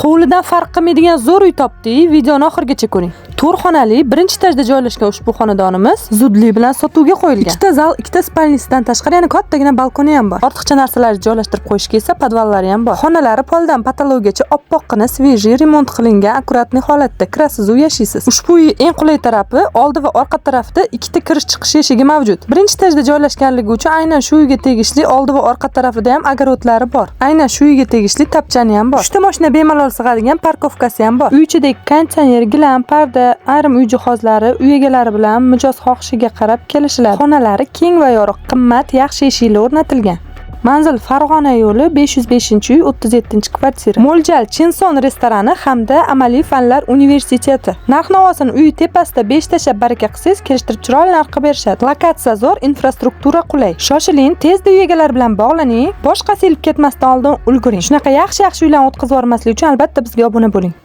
Hovlidan farq qilmaydigan zo'r uy topdik. Videoni oxirigacha ko'ring. 4 xonali, birinchi etajda joylashgan ushbu xonadonimiz zudlik bilan sotuvga qo'yilgan. 2 ta zal, 2 ta spalnisidan tashqari yana kattagina balkoni ham bor. Ortiqcha narsalarni joylashtirib qo'yishga esa podvallari ham bor. Xonalari poldan patologiyacha oppoqqina, svejiy, remont qilingan, akkuratli holatda. Kirasiz u yashaysiz. Ushbu uy eng qulay tarafi oldi va orqa tarafda 2 ta kirish-chiqish eshigi mavjud. Birinchi etajda joylashganligi uchun aynan shu uyga tegishli oldi va orqa tarafida ham огородlari bor. Aynan shu uyga tegishli tapchani ham bor. 3 ta mashina bemalol sig'adigan parkovkasi ham bor. Uy ichidagi konditsioner, gilam, parda, ayrim uy jihozlari uy egalari bilan mijoz xohishiga qarab kelishiladi. Xonalari keng va yorug', qimmat, yaxshi eshiklar o'rnatilgan. Manzil Farg'ona yo'li 505-uy 37-kvartira. Mo'ljal Chinson restorani hamda Amaliy fanlar universiteti. Narx-navosini uy tepasida 5 tashlab baraka qilsangiz, kelishtirib chiroyli narxga berishadi. Lokatsiya zo'r, infrastruktura qulay. Shoshiling, tezda uy egalari bilan bog'laning. Boshqasi ilib ketmasdan oldin ulguring. Shunaqa yaxshi uylarni o'tkazib yubormaslik uchun albatta bizga obuna bo'ling.